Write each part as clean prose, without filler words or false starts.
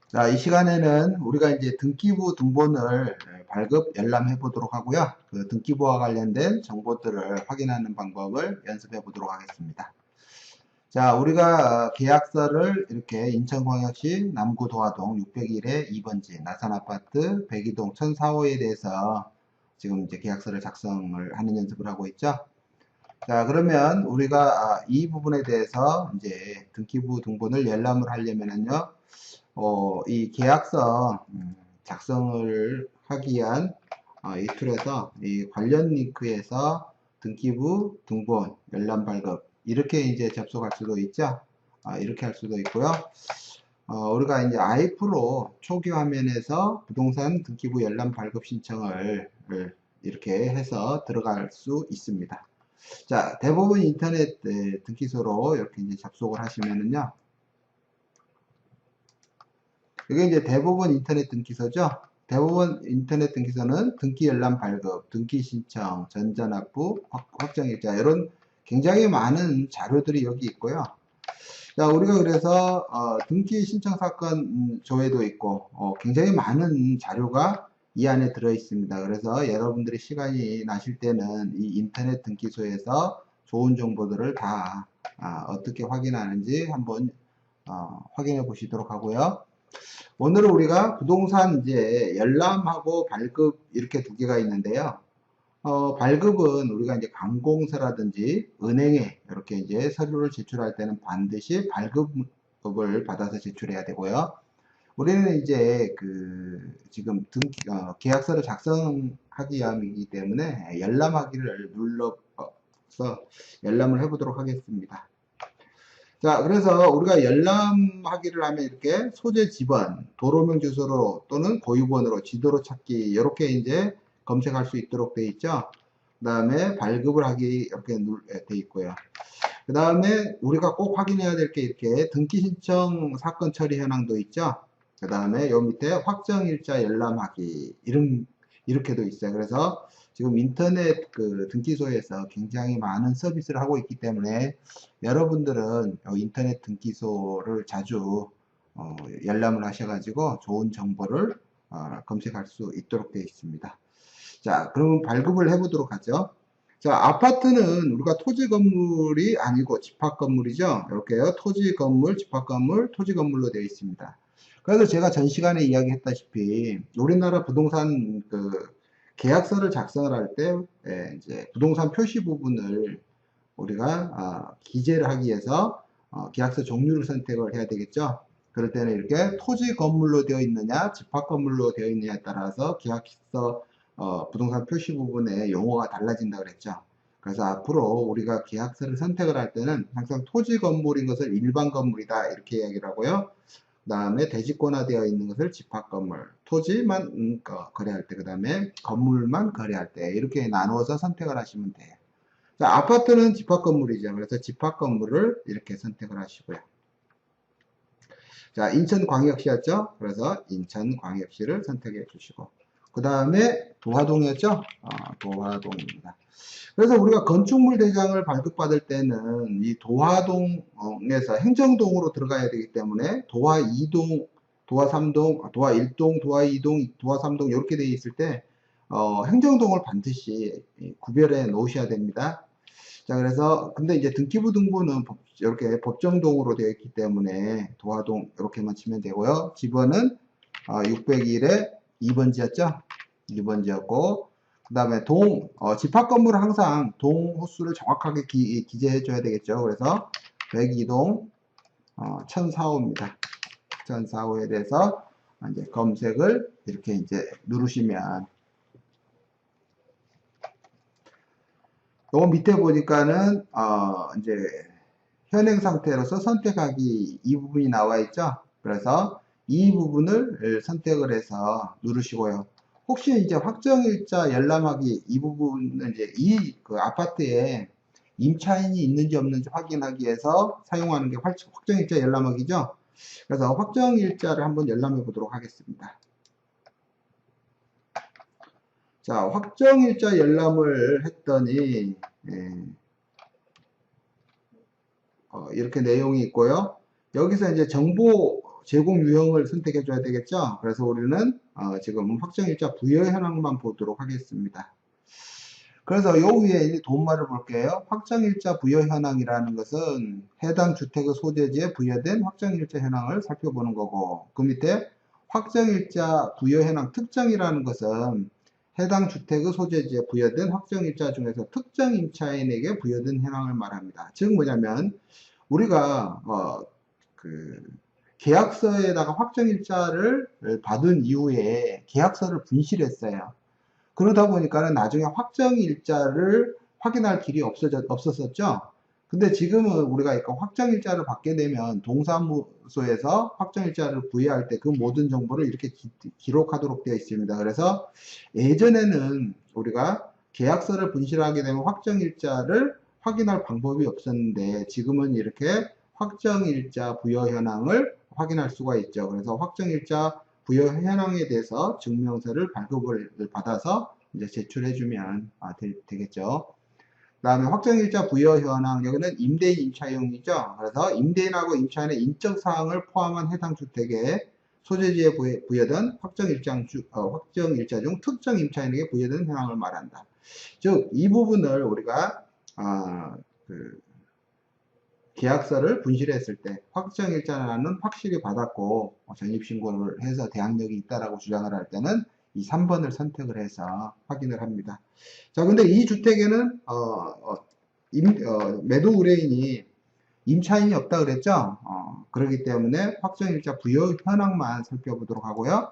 자, 이 시간에는 우리가 이제 등기부 등본을 발급 열람해 보도록 하고요. 그 등기부와 관련된 정보들을 확인하는 방법을 연습해 보도록 하겠습니다. 자, 우리가 계약서를 이렇게 인천광역시 남구 도화동 601의 2번지 나산아파트 102동 1004호에 대해서 지금 이제 계약서를 작성을 하는 연습을 하고 있죠. 자, 그러면 우리가 이 부분에 대해서 이제 등기부 등본을 열람을 하려면은요, 이 계약서 작성을 하기 위한 이 툴에서 이 관련 링크에서 등기부 등본 열람 발급 이렇게 이제 접속할 수도 있죠. 이렇게 할 수도 있고요. 우리가 이제 아이프로 초기 화면에서 부동산 등기부 열람 발급 신청을 이렇게 해서 들어갈 수 있습니다. 자, 대부분 인터넷 등기소로 이렇게 이제 접속을 하시면은요. 이게 이제 대부분 인터넷 등기소죠. 대부분 인터넷 등기소는 등기 열람 발급, 등기 신청, 전자납부, 확정일자 이런 굉장히 많은 자료들이 여기 있고요. 자, 우리가 그래서 등기 신청 사건 조회도 있고 굉장히 많은 자료가 이 안에 들어 있습니다. 그래서 여러분들이 시간이 나실 때는 이 인터넷 등기소에서 좋은 정보들을 다 어떻게 확인하는지 한번 확인해 보시도록 하고요. 오늘은 우리가 부동산 이제 열람하고 발급 이렇게 두 개가 있는데요. 발급은 우리가 이제 관공서라든지 은행에 이렇게 이제 서류를 제출할 때는 반드시 발급을 받아서 제출해야 되고요. 우리는 이제 그 지금 계약서를 작성하기 위함이기 때문에 열람하기를 눌러서 열람을 해보도록 하겠습니다. 자, 그래서 우리가 열람하기를 하면 이렇게 소재 지번, 도로명 주소로 또는 고유번호로 지도로 찾기 이렇게 이제 검색할 수 있도록 되어 있죠. 그 다음에 발급을 하기 이렇게 되어 있고요. 그 다음에 우리가 꼭 확인해야 될 게 이렇게 등기 신청 사건 처리 현황도 있죠. 그 다음에 요 밑에 확정일자 열람하기 이렇게도 있어요. 그래서 지금 인터넷 그 등기소에서 굉장히 많은 서비스를 하고 있기 때문에 여러분들은 인터넷 등기소를 자주 열람을 하셔가지고 좋은 정보를 검색할 수 있도록 되어 있습니다. 자, 그러면 발급을 해보도록 하죠. 자, 아파트는 우리가 토지 건물이 아니고 집합 건물이죠. 이렇게요. 토지 건물, 집합 건물, 토지 건물로 되어 있습니다. 그래서 제가 전 시간에 이야기했다시피 우리나라 부동산 그 계약서를 작성을 할 때 이제 부동산 표시 부분을 우리가 기재를 하기 위해서 계약서 종류를 선택을 해야 되겠죠. 그럴 때는 이렇게 토지 건물로 되어 있느냐, 집합 건물로 되어 있느냐에 따라서 계약서 부동산 표시 부분의 용어가 달라진다 그랬죠. 그래서 앞으로 우리가 계약서를 선택을 할 때는 항상 토지 건물인 것을 일반 건물이다 이렇게 이야기를 하고요. 그 다음에 대지권화되어 있는 것을 집합 건물, 토지만 거래할 때, 그 다음에 건물만 거래할 때 이렇게 나누어서 선택을 하시면 돼요. 자, 아파트는 집합 건물이죠. 그래서 집합 건물을 이렇게 선택을 하시고요. 자, 인천광역시였죠. 그래서 인천광역시를 선택해 주시고, 그 다음에 도화동이었죠. 도화동입니다. 그래서 우리가 건축물 대장을 발급받을 때는 이 도화동에서 행정동으로 들어가야 되기 때문에 도화 2동, 도화 3동, 도화 1동, 도화 2동, 도화 3동 이렇게 되어 있을 때 행정동을 반드시 구별해 놓으셔야 됩니다. 자, 그래서 근데 이제 등기부 등본은 이렇게 법정동으로 되어 있기 때문에 도화동 이렇게만 치면 되고요. 집원은 601에 2번지였죠. 2번지였고 그 다음에 집합 건물은 항상 동 호수를 정확하게 기재해 줘야 되겠죠. 그래서 102동 1004호입니다. 1004호에 대해서 이제 검색을 이렇게 이제 누르시면 요 밑에 보니까는 이제 현행 상태로서 선택하기 이 부분이 나와 있죠. 그래서 이 부분을 선택을 해서 누르시고요. 혹시 이제 확정일자 열람하기 이 부분은 이제 그 아파트에 임차인이 있는지 없는지 확인하기 위해서 사용하는 게 확정일자 열람하기죠. 그래서 확정일자를 한번 열람해 보도록 하겠습니다. 자, 확정일자 열람을 했더니 이렇게 내용이 있고요. 여기서 이제 정보 제공 유형을 선택해 줘야 되겠죠. 그래서 우리는 지금 확정일자 부여 현황만 보도록 하겠습니다. 그래서 요 위에 이 도움말을 볼게요. 확정일자 부여 현황이라는 것은 해당 주택의 소재지에 부여된 확정일자 현황을 살펴보는 거고, 그 밑에 확정일자 부여 현황 특정이라는 것은 해당 주택의 소재지에 부여된 확정일자 중에서 특정 임차인에게 부여된 현황을 말합니다. 즉 뭐냐면 우리가 그 계약서에다가 확정일자를 받은 이후에 계약서를 분실했어요. 그러다 보니까는 나중에 확정일자를 확인할 길이 없었었죠. 근데 지금은 우리가 확정일자를 받게 되면 동사무소에서 확정일자를 부여할 때 그 모든 정보를 이렇게 기록하도록 되어 있습니다. 그래서 예전에는 우리가 계약서를 분실하게 되면 확정일자를 확인할 방법이 없었는데 지금은 이렇게 확정일자 부여 현황을 확인할 수가 있죠. 그래서 확정일자 부여 현황에 대해서 증명서를 발급을 받아서 이제 제출해주면 되겠죠. 그 다음에 확정일자 부여 현황, 여기는 임대인 임차용이죠. 그래서 임대인하고 임차인의 인적사항을 포함한 해당 주택에 소재지에 부여된 확정일자 중 특정 임차인에게 부여된 현황을 말한다. 즉, 이 부분을 우리가 계약서를 분실했을 때 확정일자는 확실히 받았고 전입신고를 해서 대항력이 있다라고 주장을 할 때는 이 3번을 선택을 해서 확인을 합니다. 자, 근데 이 주택에는 매도 의뢰인이 임차인이 없다 그랬죠. 그렇기 때문에 확정일자 부여 현황만 살펴보도록 하고요.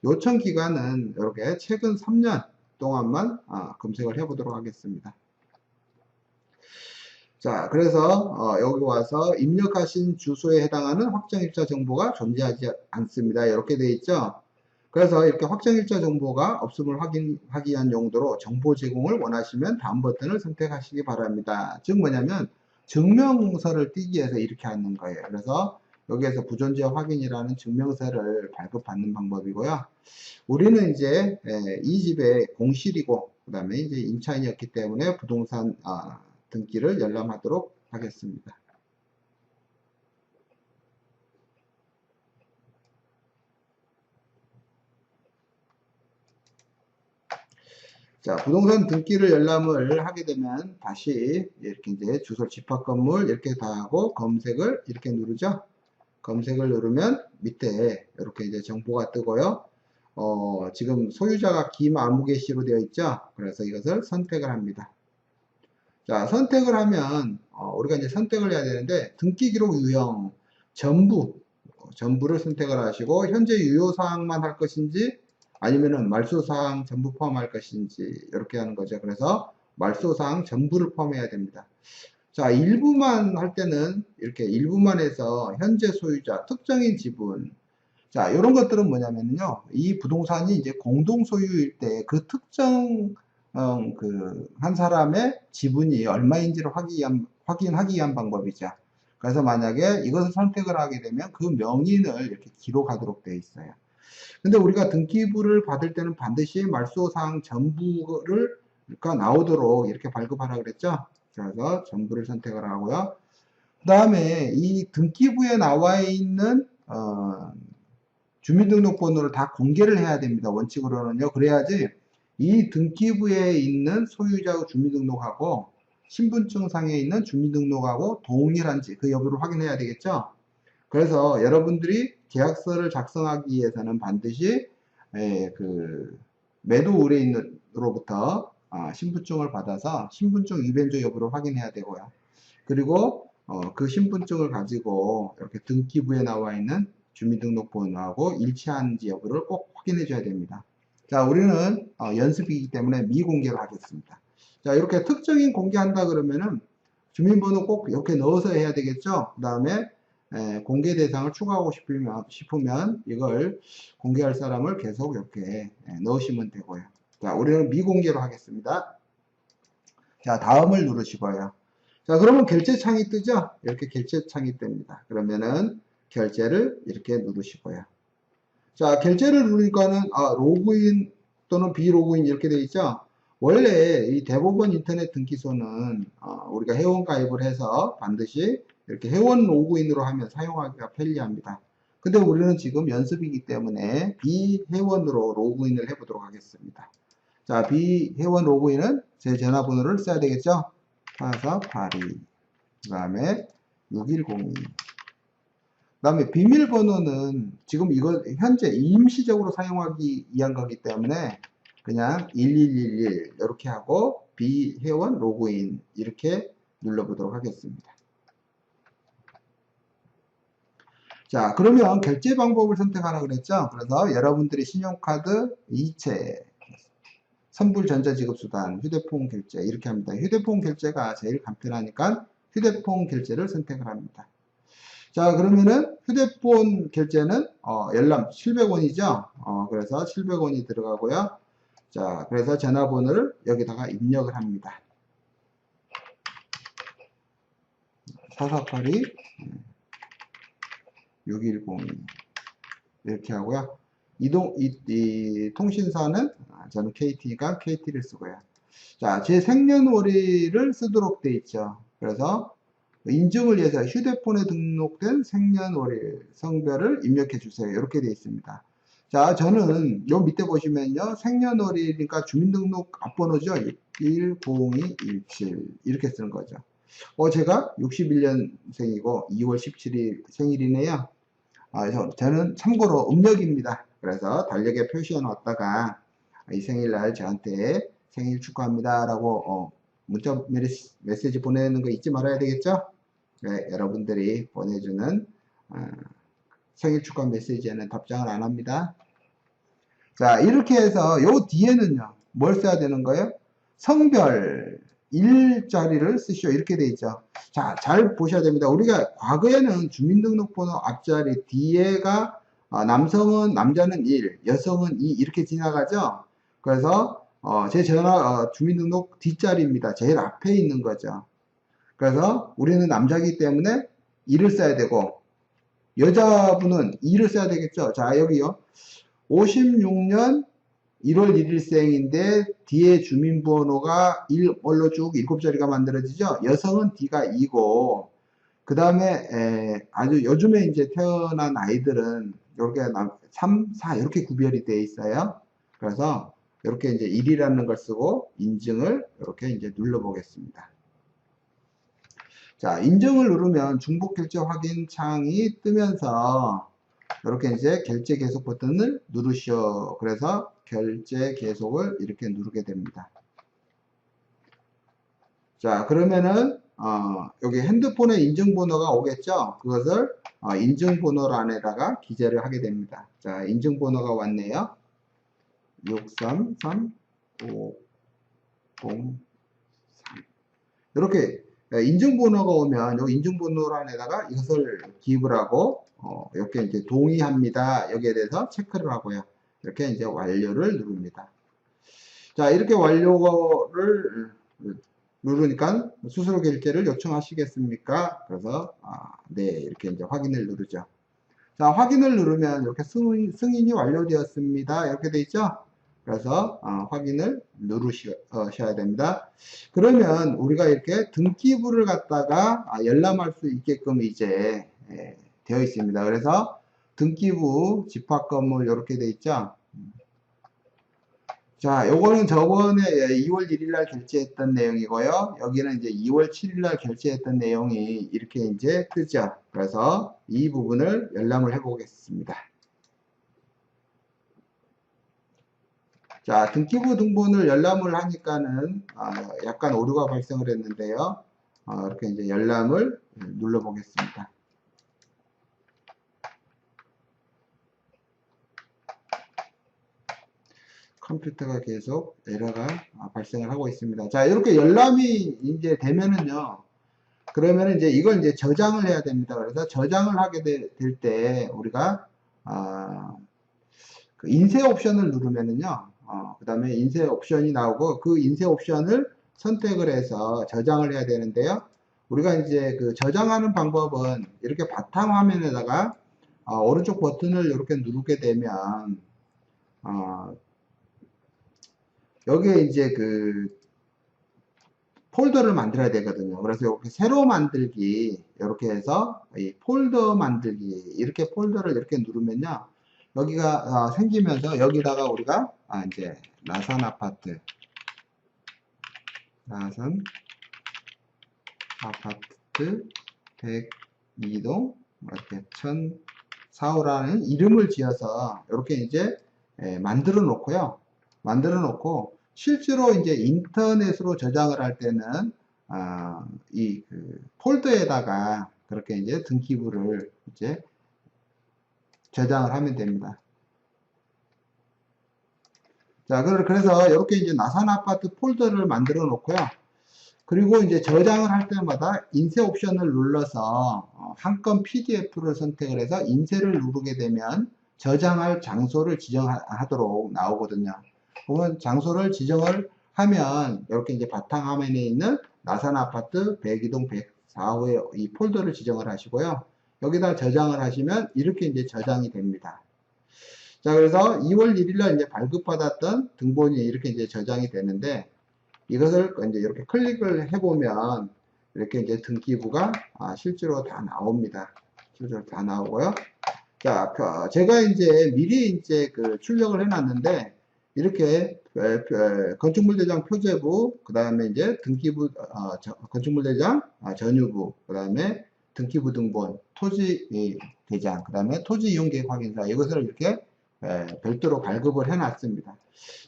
요청 기간은 이렇게 최근 3년 동안만 검색을 해보도록 하겠습니다. 자, 그래서 여기 와서 입력하신 주소에 해당하는 확정일자 정보가 존재하지 않습니다. 이렇게 되어 있죠. 그래서 이렇게 확정일자 정보가 없음을 확인하기 위한 용도로 정보 제공을 원하시면 다음 버튼을 선택하시기 바랍니다. 즉 뭐냐면 증명서를 띄기 위해서 이렇게 하는 거예요. 그래서 여기에서 부존재 확인이라는 증명서를 발급받는 방법이고요. 우리는 이제 이 집의 공실이고 그 다음에 이제 임차인이었기 때문에 부동산 등기를 열람하도록 하겠습니다. 자, 부동산 등기를 열람을 하게 되면 다시 이렇게 이제 주소 집합 건물 이렇게 다 하고 검색을 이렇게 누르죠. 검색을 누르면 밑에 이렇게 이제 정보가 뜨고요. 지금 소유자가 김아무개 씨로 되어 있죠. 그래서 이것을 선택을 합니다. 자, 선택을 하면 우리가 이제 선택을 해야 되는데 등기 기록 유형 전부를 선택을 하시고 현재 유효 사항만 할 것인지 아니면은 말소 사항 전부 포함할 것인지 이렇게 하는 거죠. 그래서 말소 사항 전부를 포함해야 됩니다. 자, 일부만 할 때는 이렇게 일부만 해서 현재 소유자 특정인 지분, 자, 이런 것들은 뭐냐면요, 이 부동산이 이제 공동 소유일 때 그 특정 한 사람의 지분이 얼마인지를 확인하기 위한 방법이죠. 그래서 만약에 이것을 선택을 하게 되면 그 명인을 이렇게 기록하도록 되어 있어요. 근데 우리가 등기부를 받을 때는 반드시 말소사항 전부가 나오도록 이렇게 발급하라 그랬죠. 그래서 전부를 선택을 하고요. 그 다음에 이 등기부에 나와 있는 주민등록번호를 다 공개를 해야 됩니다. 원칙으로는요. 그래야지 이 등기부에 있는 소유자의 주민등록하고 신분증상에 있는 주민등록하고 동일한지 그 여부를 확인해야 되겠죠. 그래서 여러분들이 계약서를 작성하기 위해서는 반드시 매도 의뢰인으로부터 신분증을 받아서 신분증 위변조 여부를 확인해야 되고요. 그리고 그 신분증을 가지고 이렇게 등기부에 나와 있는 주민등록번호하고 일치하는지 여부를 꼭 확인해 줘야 됩니다. 자, 우리는 연습이기 때문에 미공개로 하겠습니다. 자, 이렇게 특정인 공개한다 그러면은 주민번호 꼭 이렇게 넣어서 해야 되겠죠. 그 다음에 공개 대상을 추가하고 싶으면 이걸 공개할 사람을 계속 이렇게 넣으시면 되고요. 자, 우리는 미공개로 하겠습니다. 자, 다음을 누르시고요. 자, 그러면 결제창이 뜨죠? 이렇게 결제창이 뜹니다. 그러면은 결제를 이렇게 누르시고요. 자, 결제를 누르니까는 로그인 또는 비로그인 이렇게 되어 있죠? 원래 이 대법원 인터넷 등기소는 우리가 회원 가입을 해서 반드시 이렇게 회원 로그인으로 하면 사용하기가 편리합니다. 근데 우리는 지금 연습이기 때문에 비회원으로 로그인을 해보도록 하겠습니다. 자, 비회원 로그인은 제 전화번호를 써야 되겠죠? 4482, 그 다음에 6102. 그 다음에 비밀번호는 지금 이거 현재 임시적으로 사용하기 위한 거기 때문에 그냥 1111 이렇게 하고 비회원 로그인 이렇게 눌러보도록 하겠습니다. 자, 그러면 결제 방법을 선택하라 그랬죠? 그래서 여러분들이 신용카드, 이체, 선불 전자지급수단, 휴대폰 결제 이렇게 합니다. 휴대폰 결제가 제일 간편하니까 휴대폰 결제를 선택을 합니다. 자, 그러면은 휴대폰 결제는 열람 700원이죠. 그래서 700원이 들어가고요. 자, 그래서 전화번호를 여기다가 입력을 합니다. 4482 6102 이렇게 하고요. 이 통신사는 저는 KT가 KT를 쓰고요. 자, 제 생년월일을 쓰도록 돼 있죠. 그래서 인증을 위해서 휴대폰에 등록된 생년월일, 성별을 입력해 주세요. 이렇게 돼 있습니다. 자, 저는 요 밑에 보시면요. 생년월일이니까 주민등록 앞번호죠. 610217 이렇게 쓰는 거죠. 제가 61년생이고 2월 17일 생일이네요. 저는 참고로 음력입니다. 그래서 달력에 표시해 놨다가 이 생일날 저한테 생일 축하합니다 라고 문자 메시지 보내는 거 잊지 말아야 되겠죠? 네, 여러분들이 보내주는 생일 축하 메시지에는 답장을 안 합니다. 자, 이렇게 해서 요 뒤에는요 뭘 써야 되는 거예요? 성별 일자리를 쓰시오 이렇게 돼 있죠. 자, 잘 보셔야 됩니다. 우리가 과거에는 주민등록번호 앞자리 뒤에가 남성은 남자는 1, 여성은 2 이렇게 지나가죠. 그래서 제 전화 주민등록 뒷자리입니다. 제일 앞에 있는 거죠. 그래서 우리는 남자이기 때문에 2를 써야 되고 여자분은 2를 써야 되겠죠. 자, 여기요. 56년 1월 1일생인데 뒤에 주민번호가 1월로 쭉 7자리가 만들어지죠. 여성은 D가 2고 그 다음에 아주 요즘에 이제 태어난 아이들은 이렇게 3, 4 이렇게 구별이 되어 있어요. 그래서 이렇게 이제 1이라는 걸 쓰고 인증을 이렇게 이제 눌러 보겠습니다. 자, 인증을 누르면 중복 결제 확인 창이 뜨면서 이렇게 이제 결제 계속 버튼을 누르시오. 그래서 결제 계속을 이렇게 누르게 됩니다. 자, 그러면은 여기 핸드폰에 인증번호가 오겠죠. 그것을 인증번호란에다가 기재를 하게 됩니다. 자, 인증번호가 왔네요. 633503 이렇게 인증번호가 오면 이 인증번호란에다가 이것을 기입을 하고 이렇게 이제 동의합니다. 여기에 대해서 체크를 하고요. 이렇게 이제 완료를 누릅니다. 자, 이렇게 완료를 누르니까 수수료 결제를 요청하시겠습니까? 그래서 네, 이렇게 이제 확인을 누르죠. 자, 확인을 누르면 이렇게 승인이 완료되었습니다. 이렇게 돼 있죠? 그래서 확인을 누르셔야 됩니다. 그러면 우리가 이렇게 등기부를 갖다가 열람할 수 있게끔 이제 되어 있습니다. 그래서 등기부 집합건물 이렇게 돼 있죠. 자, 요거는 저번에 2월 1일 날 결제했던 내용이고요. 여기는 이제 2월 7일 날 결제했던 내용이 이렇게 이제 뜨죠. 그래서 이 부분을 열람을 해 보겠습니다. 자, 등기부 등본을 열람을 하니까는 약간 오류가 발생을 했는데요. 이렇게 이제 열람을 눌러 보겠습니다. 컴퓨터가 계속 에러가 발생을 하고 있습니다. 자, 이렇게 열람이 이제 되면은요. 그러면 이제 이걸 이제 저장을 해야 됩니다. 그래서 저장을 하게 될 때 우리가 그 인쇄 옵션을 누르면은요. 그 다음에 인쇄 옵션이 나오고 그 인쇄 옵션을 선택을 해서 저장을 해야 되는데요. 우리가 이제 그 저장하는 방법은 이렇게 바탕화면에다가 오른쪽 버튼을 이렇게 누르게 되면 여기에 이제 그 폴더를 만들어야 되거든요. 그래서 이렇게 새로 만들기, 이렇게 해서 이 폴더 만들기, 이렇게 폴더를 이렇게 누르면요. 여기가 생기면서 여기다가 우리가 이제 나산 아파트, 나산 아파트 102동 이렇게 1004호라는 이름을 지어서 이렇게 이제 만들어 놓고요. 만들어 놓고 실제로 이제 인터넷으로 저장을 할 때는 이 폴더에다가 그렇게 이제 등기부를 이제 저장을 하면 됩니다. 자, 그래서 이렇게 이제 나산 아파트 폴더를 만들어 놓고요. 그리고 이제 저장을 할 때마다 인쇄 옵션을 눌러서 한 건 PDF를 선택을 해서 인쇄를 누르게 되면 저장할 장소를 지정하도록 나오거든요. 그러면 장소를 지정을 하면 이렇게 이제 바탕화면에 있는 나산 아파트 102동 104호의 이 폴더를 지정을 하시고요. 여기다 저장을 하시면 이렇게 이제 저장이 됩니다. 자, 그래서 2월 1일 날 이제 발급받았던 등본이 이렇게 이제 저장이 되는데 이것을 이제 이렇게 클릭을 해보면 이렇게 이제 등기부가 실제로 다 나옵니다. 실제로 다 나오고요. 자, 제가 이제 미리 이제 출력을 해놨는데 이렇게 건축물대장 표제부, 그 다음에 이제 등기부, 건축물대장 전유부, 그 다음에 등기부 등본, 토지 대장, 그 다음에 토지 이용계획 확인서 이것을 이렇게 별도로 발급을 해놨습니다.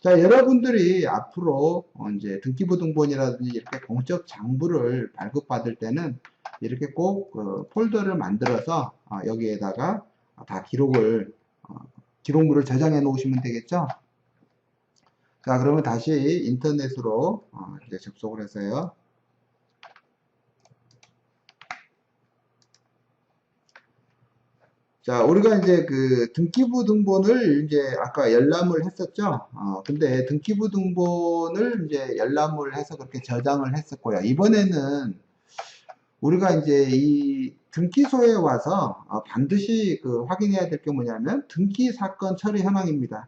자, 여러분들이 앞으로 이제 등기부 등본이라든지 이렇게 공적 장부를 발급받을 때는 이렇게 꼭 폴더를 만들어서 여기에다가 다 기록물을 저장해 놓으시면 되겠죠. 자, 그러면 다시 인터넷으로 이제 접속을 해서요. 자, 우리가 이제 등기부 등본을 이제 아까 열람을 했었죠. 근데 등기부 등본을 이제 열람을 해서 그렇게 저장을 했었고요. 이번에는 우리가 이제 이 등기소에 와서 반드시 확인해야 될 게 뭐냐면 등기 사건 처리 현황입니다.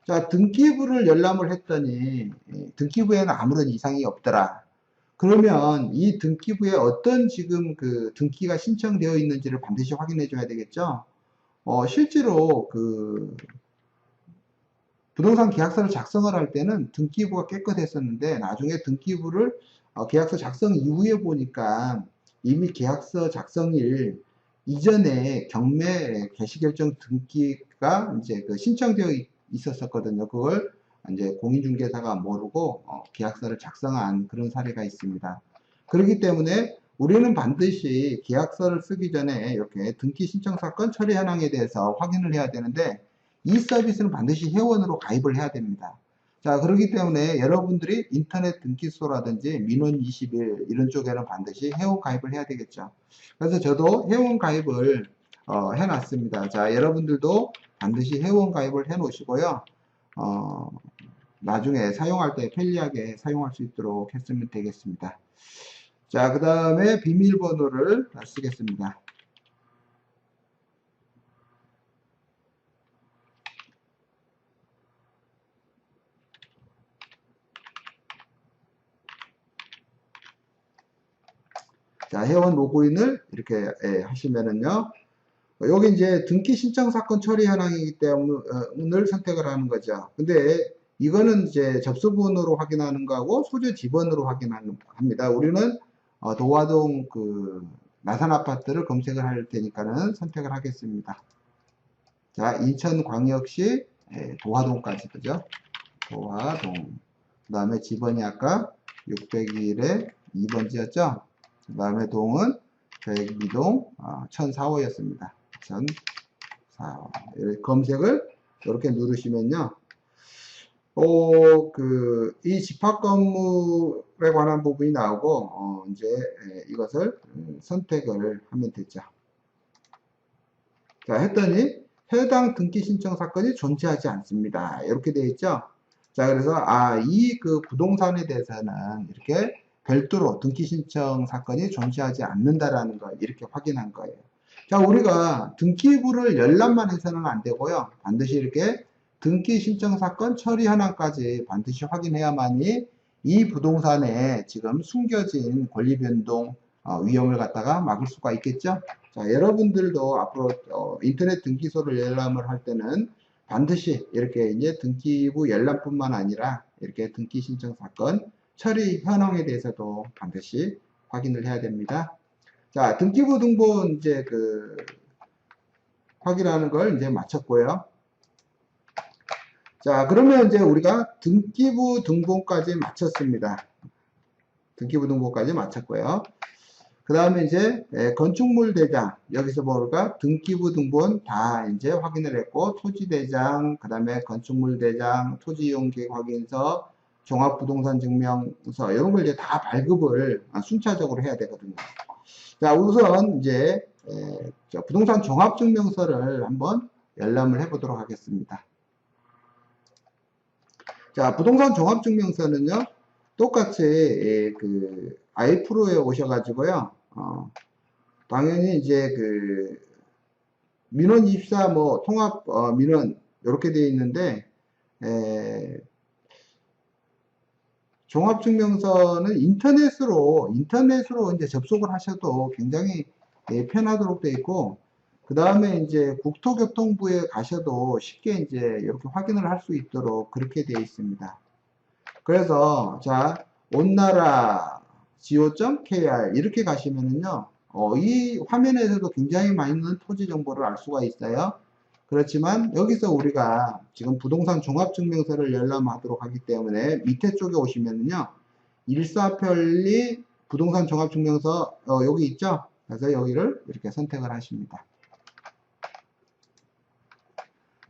자, 등기부를 열람을 했더니 등기부에는 아무런 이상이 없더라. 그러면 이 등기부에 어떤 지금 등기가 신청되어 있는지를 반드시 확인해 줘야 되겠죠. 실제로 부동산 계약서를 작성을 할 때는 등기부가 깨끗했었는데 나중에 등기부를 계약서 작성 이후에 보니까 이미 계약서 작성일 이전에 경매 개시결정 등기가 이제 신청되어 있었거든요. 그걸 이제 공인중개사가 모르고 계약서를 작성한 그런 사례가 있습니다. 그렇기 때문에 우리는 반드시 계약서를 쓰기 전에 이렇게 등기 신청 사건 처리 현황에 대해서 확인을 해야 되는데 이 서비스는 반드시 회원으로 가입을 해야 됩니다. 자, 그렇기 때문에 여러분들이 인터넷 등기소라든지 민원 21 이런 쪽에는 반드시 회원 가입을 해야 되겠죠. 그래서 저도 회원 가입을 해놨습니다. 자, 여러분들도 반드시 회원 가입을 해 놓으시고요. 나중에 사용할 때 편리하게 사용할 수 있도록 했으면 되겠습니다. 자, 그 다음에 비밀번호를 쓰겠습니다. 자, 회원 로그인을 이렇게 하시면은요. 여기 이제 등기 신청 사건 처리 현황이기 때문에 선택을 하는 거죠. 근데 이거는 이제 접수번호로 확인하는 거하고 소재 지번으로 확인합니다. 우리는 도화동 나산 아파트를 검색을 할 테니까는 선택을 하겠습니다. 자, 인천광역시 도화동까지 그죠? 도화동. 그 다음에 지번이 아까 601에 2번지였죠? 그 다음에 동은 102동 1004호였습니다. 1004호. 검색을 이렇게 누르시면요. 이 집합 건물에 관한 부분이 나오고, 이제 이것을 선택을 하면 되죠. 자, 했더니 해당 등기 신청 사건이 존재하지 않습니다. 이렇게 되어 있죠. 자, 그래서 이 부동산에 대해서는 이렇게 별도로 등기 신청 사건이 존재하지 않는다라는 걸 이렇게 확인한 거예요. 자, 우리가 등기부를 열람만 해서는 안 되고요. 반드시 이렇게 등기 신청 사건 처리 현황까지 반드시 확인해야만이 이 부동산에 지금 숨겨진 권리 변동 위험을 갖다가 막을 수가 있겠죠. 자, 여러분들도 앞으로 인터넷 등기소를 열람을 할 때는 반드시 이렇게 이제 등기부 열람뿐만 아니라 이렇게 등기 신청 사건 처리 현황에 대해서도 반드시 확인을 해야 됩니다. 자, 등기부 등본 이제 확인하는 걸 이제 마쳤고요. 자, 그러면 이제 우리가 등기부 등본까지 마쳤습니다. 등기부 등본까지 마쳤고요. 그 다음에 이제 건축물 대장, 여기서 뭐가 등기부 등본 다 이제 확인을 했고, 토지 대장, 그 다음에 건축물 대장, 토지 이용 계획 확인서, 종합부동산 증명서 이런 걸 이제 다 발급을 순차적으로 해야 되거든요. 자, 우선 이제 부동산 종합증명서를 한번 열람을 해보도록 하겠습니다. 자, 부동산 종합증명서는요, 똑같이 iPro에 오셔가지고요, 당연히 이제 민원 24 뭐 통합 민원 이렇게 되어 있는데 종합증명서는 인터넷으로 이제 접속을 하셔도 굉장히 편하도록 되어 있고, 그 다음에 이제 국토교통부에 가셔도 쉽게 이제 이렇게 확인을 할 수 있도록 그렇게 되어 있습니다. 그래서 자, 온나라 go.kr 이렇게 가시면은요, 이 화면에서도 굉장히 많은 토지 정보를 알 수가 있어요. 그렇지만 여기서 우리가 지금 부동산 종합증명서를 열람하도록 하기 때문에 밑에 쪽에 오시면은요, 일사편리 부동산 종합증명서 여기 있죠. 그래서 여기를 이렇게 선택을 하십니다.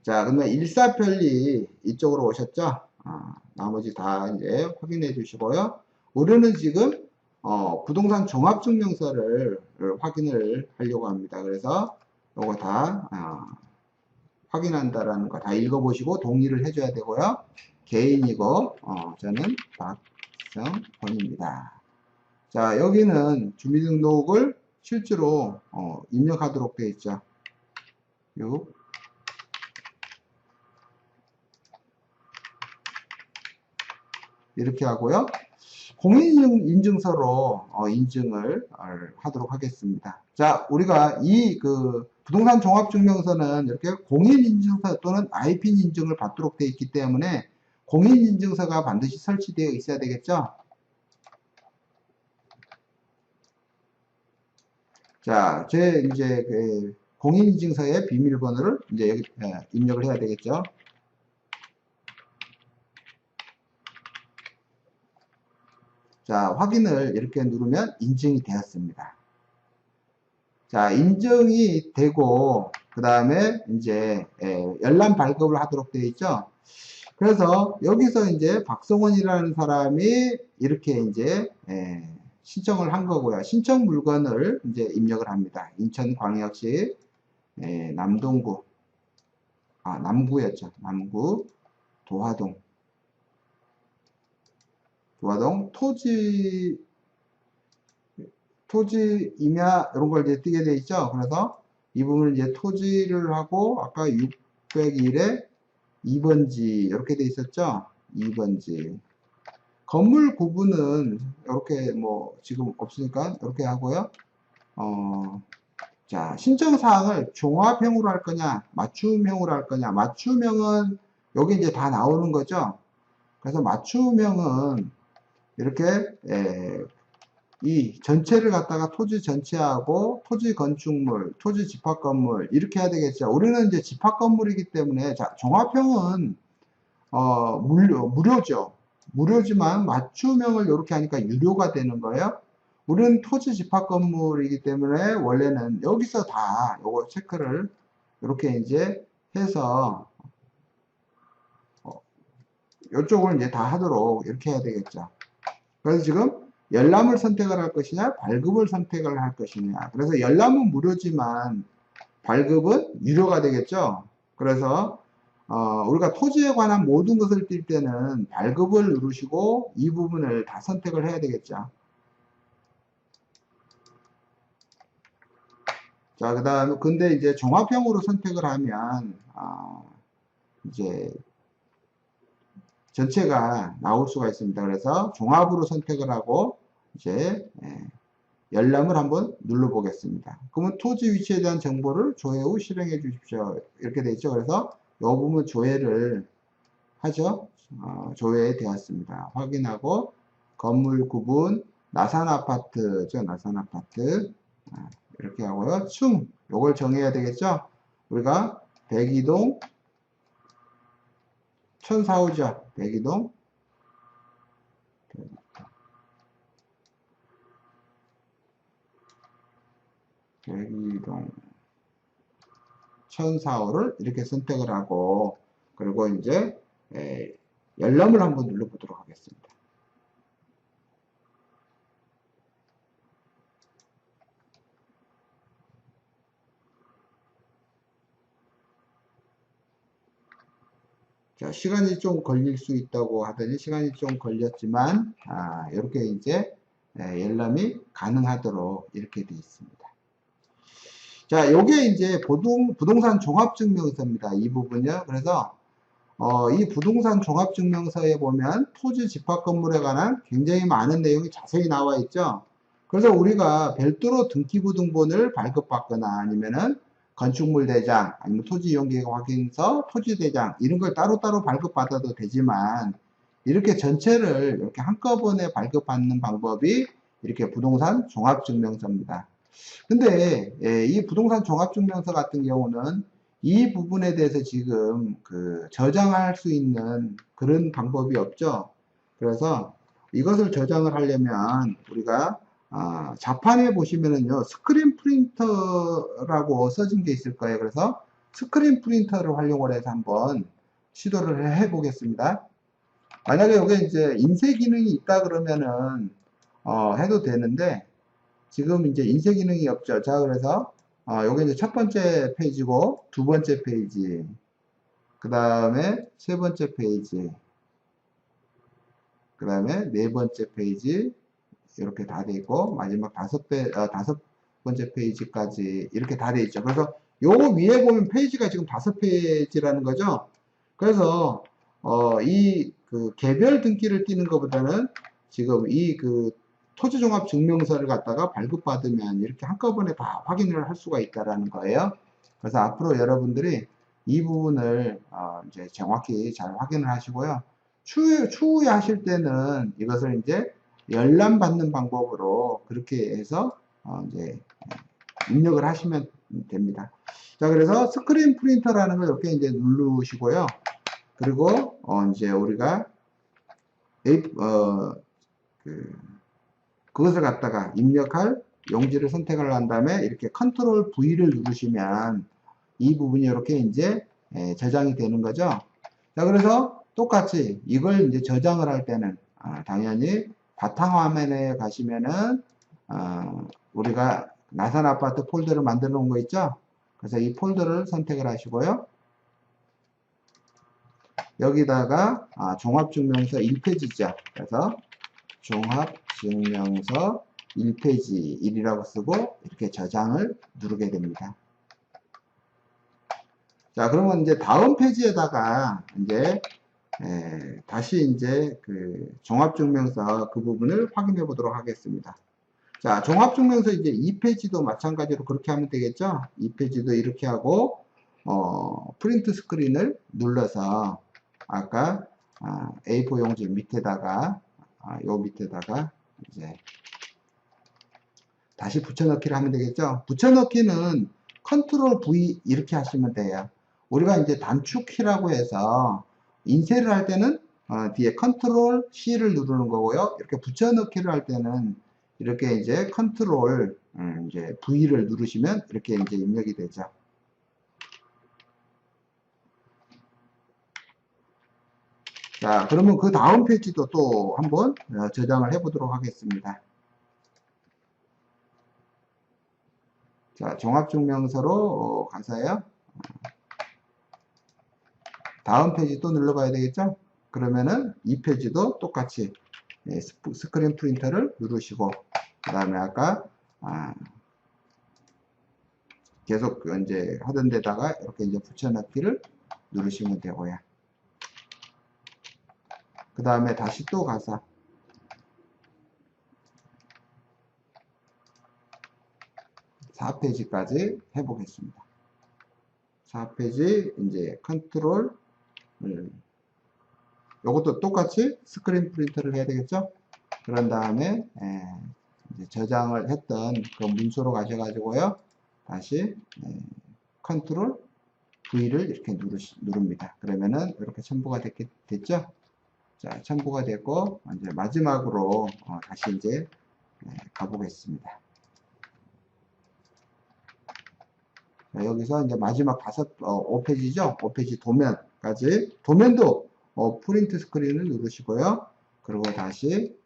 자, 그러면 일사편리 이쪽으로 오셨죠. 나머지 다 이제 확인해 주시고요. 우리는 지금 부동산 종합증명서를 확인을 하려고 합니다. 그래서 요거 다 확인한다라는 거 다 읽어보시고 동의를 해줘야 되고요. 개인이고 저는 박성권입니다. 자, 여기는 주민등록을 실제로 입력하도록 되어 있죠. 이렇게 하고요. 공인인증서로 인증을 하도록 하겠습니다. 자, 우리가 이 부동산 종합증명서는 이렇게 공인인증서 또는 IPN 인증을 받도록 되어 있기 때문에 공인인증서가 반드시 설치되어 있어야 되겠죠. 자, 제 이제 공인인증서의 비밀번호를 이제 여기 입력을 해야 되겠죠. 자, 확인을 이렇게 누르면 인증이 되었습니다. 자, 인증이 되고, 그 다음에 이제, 열람 발급을 하도록 되어 있죠. 그래서 여기서 이제 박성원이라는 사람이 이렇게 이제, 신청을 한 거고요. 신청 물건을 이제 입력을 합니다. 인천광역시, 남동구, 남구였죠. 남구, 도화동 토지 임야 이런 걸 이제 뜨게 돼 있죠. 그래서 이 부분을 이제 토지를 하고 아까 601에 2번지 이렇게 돼 있었죠. 2번지 건물 구분은 이렇게 뭐 지금 없으니까 이렇게 하고요. 자, 신청 사항을 종합형으로 할 거냐 맞춤형으로 할 거냐. 맞춤형은 여기 이제 다 나오는 거죠. 그래서 맞춤형은 이렇게 이 전체를 갖다가 토지 전체하고 토지 건축물, 토지 집합 건물 이렇게 해야 되겠죠. 우리는 이제 집합 건물이기 때문에 자, 종합형은 무료죠. 무료지만 맞춤형을 이렇게 하니까 유료가 되는 거예요. 우리는 토지 집합 건물이기 때문에 원래는 여기서 다 요거 체크를 이렇게 이제 해서 이쪽을 이제 다 하도록 이렇게 해야 되겠죠. 그래서 지금 열람을 선택을 할 것이냐 발급을 선택을 할 것이냐. 그래서 열람은 무료지만 발급은 유료가 되겠죠. 그래서 우리가 토지에 관한 모든 것을 띌 때는 발급을 누르시고 이 부분을 다 선택을 해야 되겠죠. 자, 그 다음에 근데 이제 종합형으로 선택을 하면 이제 전체가 나올 수가 있습니다. 그래서 종합으로 선택을 하고 이제 열람을 한번 눌러 보겠습니다. 그러면 토지 위치에 대한 정보를 조회 후 실행해 주십시오. 이렇게 되어 있죠. 그래서 이 부분 조회를 하죠. 조회되었습니다. 확인하고 건물 구분 나산 아파트죠. 나산 아파트 이렇게 하고요. 층 요걸 정해야 되겠죠. 우리가 백이동 1004호죠. 백이동 1004호를 이렇게 선택을 하고 그리고 이제 열람을 한번 눌러보도록 하겠습니다. 자, 시간이 좀 걸릴 수 있다고 하더니 시간이 좀 걸렸지만 이렇게 이제 열람이 가능하도록 이렇게 되어 있습니다. 자, 요게 이제 부동산 종합증명서입니다. 이 부분요. 그래서 이 부동산 종합증명서에 보면 토지 집합 건물에 관한 굉장히 많은 내용이 자세히 나와 있죠. 그래서 우리가 별도로 등기부등본을 발급받거나 아니면은 건축물 대장, 아니면 토지 이용계획 확인서, 토지 대장 이런 걸 따로따로 발급받아도 되지만 이렇게 전체를 이렇게 한꺼번에 발급받는 방법이 이렇게 부동산 종합증명서입니다. 근데 이 부동산 종합증명서 같은 경우는 이 부분에 대해서 지금 저장할 수 있는 그런 방법이 없죠. 그래서 이것을 저장을 하려면 우리가 자판에 보시면은요 스크린 프린터라고 써진 게 있을 거예요. 그래서 스크린 프린터를 활용을 해서 한번 시도를 해 보겠습니다. 만약에 여기 이제 인쇄 기능이 있다 그러면은 해도 되는데 지금 이제 인쇄 기능이 없죠. 자, 그래서 요게 이제 첫 번째 페이지고 두 번째 페이지, 그 다음에 세 번째 페이지, 그 다음에 네 번째 페이지 이렇게 다 돼 있고 마지막 다섯 번째 페이지까지 이렇게 다 돼 있죠. 그래서 요 위에 보면 페이지가 지금 5페이지라는 거죠. 그래서 이 개별 등기를 띄는 것보다는 지금 이 토지종합증명서를 갖다가 발급받으면 이렇게 한꺼번에 다 확인을 할 수가 있다라는 거예요. 그래서 앞으로 여러분들이 이 부분을 이제 정확히 잘 확인을 하시고요. 추후에 하실 때는 이것을 이제 열람받는 방법으로 그렇게 해서 이제 입력을 하시면 됩니다. 자, 그래서 스크린 프린터라는 걸 이렇게 이제 누르시고요. 그리고 이제 우리가 그것을 갖다가 입력할 용지를 선택을 한 다음에 이렇게 컨트롤 V를 누르시면 이 부분이 이렇게 이제 저장이 되는 거죠. 자, 그래서 똑같이 이걸 이제 저장을 할 때는 당연히 바탕화면에 가시면은 우리가 나산 아파트 폴더를 만들어 놓은 거 있죠. 그래서 이 폴더를 선택을 하시고요. 여기다가 종합증명서 1페이지죠. 그래서 종합증명서 1페이지 1이라고 쓰고 이렇게 저장을 누르게 됩니다. 자, 그러면 이제 다음 페이지에다가 이제 다시 이제 종합증명서 그 부분을 확인해 보도록 하겠습니다. 자, 종합증명서 이제 2페이지도 마찬가지로 그렇게 하면 되겠죠? 2페이지도 이렇게 하고 프린트 스크린을 눌러서 아까 A4 용지 밑에다가 요 밑에다가 이제 다시 붙여넣기를 하면 되겠죠. 붙여넣기는 컨트롤 V 이렇게 하시면 돼요. 우리가 이제 단축키라고 해서 인쇄를 할 때는 뒤에 컨트롤 C를 누르는 거고요. 이렇게 붙여넣기를 할 때는 이렇게 이제 컨트롤 이제 V를 누르시면 이렇게 이제 입력이 되죠. 자, 그러면 그 다음 페이지도 또 한번 저장을 해 보도록 하겠습니다. 자, 종합증명서로 가서요. 다음 페이지 또 눌러봐야 되겠죠? 그러면은 이 페이지도 똑같이 스크린 프린터를 누르시고 그 다음에 아까 계속 이제 하던 데다가 이렇게 이제 붙여넣기를 누르시면 되고요. 그 다음에 다시 또 가서 4페이지까지 해보겠습니다. 4페이지 이제 컨트롤 요것도 똑같이 스크린 프린트를 해야 되겠죠. 그런 다음에 이제 저장을 했던 그 문서로 가셔가지고요 다시 컨트롤 V를 이렇게 누릅니다. 그러면은 이렇게 첨부가 됐죠. 자, 첨부가 됐고 이제 마지막으로 다시 이제 가보겠습니다. 자, 여기서 이제 마지막 5페이지죠. 5페이지 도면까지 도면도 프린트 스크린을 누르시고요. 그리고 다시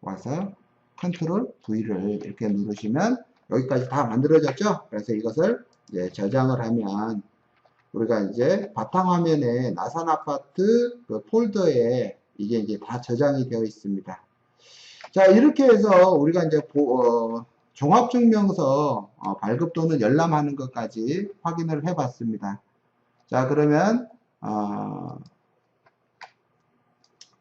와서 컨트롤 V를 이렇게 누르시면 여기까지 다 만들어졌죠. 그래서 이것을 이제 저장을 하면 우리가 이제 바탕화면에 나산아파트 그 폴더에 이게 이제 다 저장이 되어 있습니다. 자, 이렇게 해서 우리가 이제 종합증명서 발급 또는 열람하는 것까지 확인을 해 봤습니다. 자, 그러면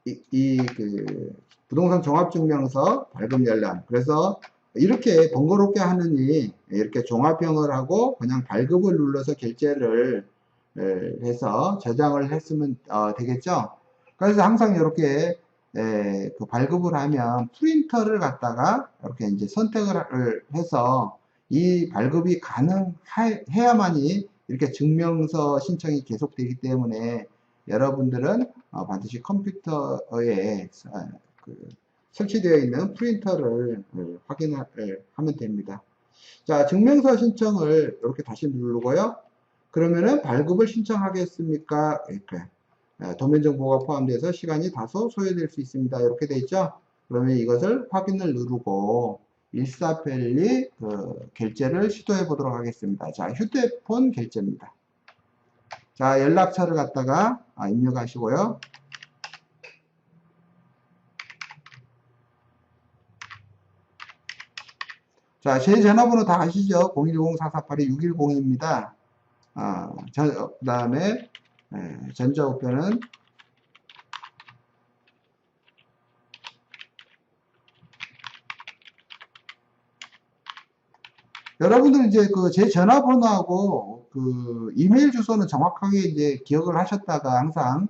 그 부동산 종합증명서 발급 열람, 그래서 이렇게 번거롭게 하느니 이렇게 종합형을 하고 그냥 발급을 눌러서 결제를 해서 저장을 했으면 되겠죠. 그래서 항상 이렇게 그 발급을 하면 프린터를 갖다가 이렇게 이제 선택을 해서 이 발급이 가능해야만이 이렇게 증명서 신청이 계속되기 때문에 여러분들은 반드시 컴퓨터에 그 설치되어 있는 프린터를 확인하면 됩니다. 자, 증명서 신청을 이렇게 다시 누르고요. 그러면은 발급을 신청하겠습니까? 이렇게 도면 정보가 포함돼서 시간이 다소 소요될 수 있습니다. 이렇게 돼 있죠. 그러면 이것을 확인을 누르고 일사펠리 그 결제를 시도해 보도록 하겠습니다. 자, 휴대폰 결제입니다. 자, 연락처를 갖다가 입력하시고요. 자, 제 전화번호 다 아시죠? 010-4482-6102입니다. 그 다음에 전자우편은 여러분들 이제 그 제 전화번호하고 그 이메일 주소는 정확하게 이제 기억을 하셨다가 항상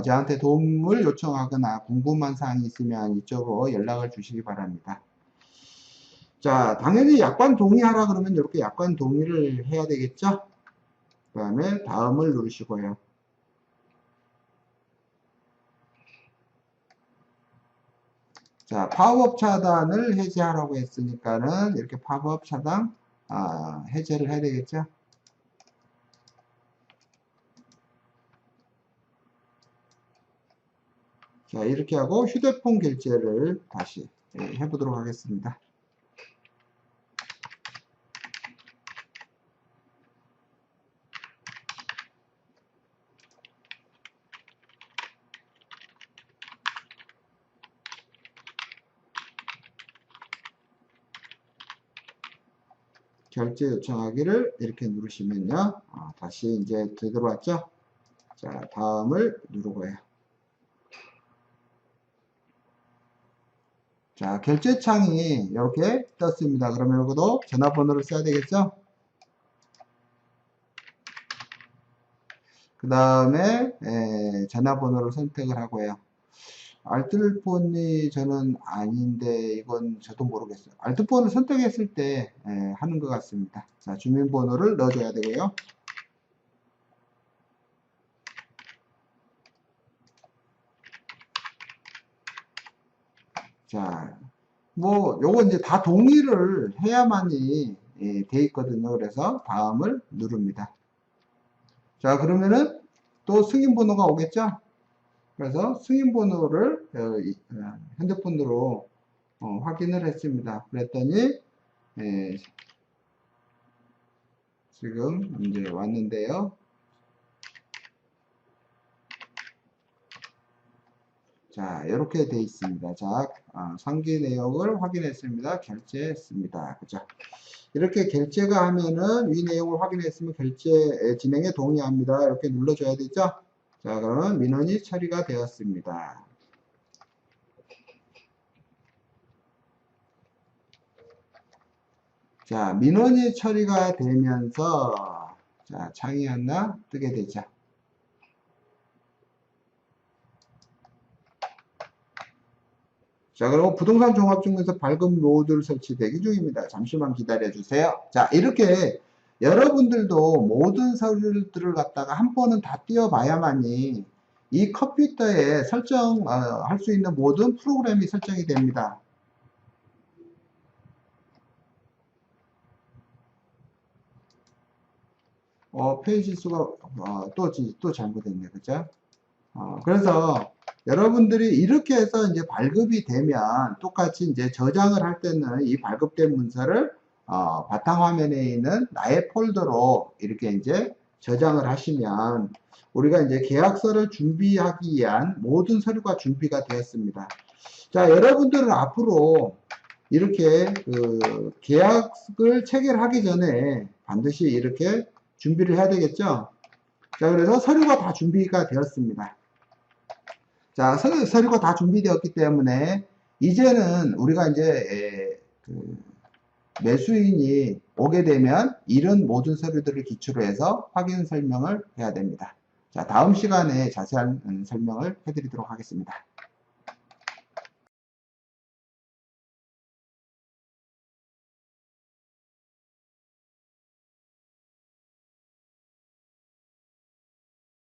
저한테 도움을 요청하거나 궁금한 사항이 있으면 이쪽으로 연락을 주시기 바랍니다. 자, 당연히 약관 동의하라 그러면 이렇게 약관 동의를 해야 되겠죠? 그 다음에 다음을 누르시고요. 자, 팝업 차단을 해제하라고 했으니까는 이렇게 팝업 차단 해제를 해야 되겠죠? 자, 이렇게 하고 휴대폰 결제를 다시 해보도록 하겠습니다. 결제 요청하기를 이렇게 누르시면요. 다시 이제 되돌아왔죠? 자, 다음을 누르고요. 자, 결제창이 이렇게 떴습니다. 그러면 이것도 전화번호를 써야 되겠죠? 그 다음에 전화번호를 선택을 하고요. 알뜰폰이 저는 아닌데 이건 저도 모르겠어요. 알뜰폰을 선택했을 때 하는 것 같습니다. 자, 주민번호를 넣어줘야 되고요. 자, 뭐 요거 이제 다 동의를 해야만이 돼 있거든요. 그래서 다음을 누릅니다. 자, 그러면은 또 승인번호가 오겠죠? 그래서 승인번호를 핸드폰으로 확인을 했습니다. 그랬더니 지금 이제 왔는데요. 자, 이렇게 돼 있습니다. 자, 상기 내역을 확인했습니다. 결제했습니다. 그죠? 이렇게 결제가 하면은 이 내용을 확인했으면 결제 진행에 동의합니다. 이렇게 눌러줘야 되죠? 자, 그러면 민원이 처리가 되었습니다. 자, 민원이 처리가 되면서, 자, 창이 하나 뜨게 되죠. 자, 그리고 부동산 종합증명서 발급 모듈 설치 대기 중입니다. 잠시만 기다려 주세요. 자, 이렇게 여러분들도 모든 서류들을 갖다가 한 번은 다 띄워봐야만이 이 컴퓨터에 할 수 있는 모든 프로그램이 설정이 됩니다. 페이지 수가 또 잘못됐네, 그죠? 그래서 여러분들이 이렇게 해서 이제 발급이 되면 똑같이 이제 저장을 할 때는 이 발급된 문서를 바탕화면에 있는 나의 폴더로 이렇게 이제 저장을 하시면 우리가 이제 계약서를 준비하기 위한 모든 서류가 준비가 되었습니다. 자, 여러분들은 앞으로 이렇게 그 계약을 체결하기 전에 반드시 이렇게 준비를 해야 되겠죠. 자, 그래서 서류가 다 준비가 되었습니다. 자, 서류가 다 준비되었기 때문에 이제는 우리가 이제 그 매수인이 오게 되면 이런 모든 서류들을 기초로 해서 확인 설명을 해야 됩니다. 자, 다음 시간에 자세한 설명을 해드리도록 하겠습니다.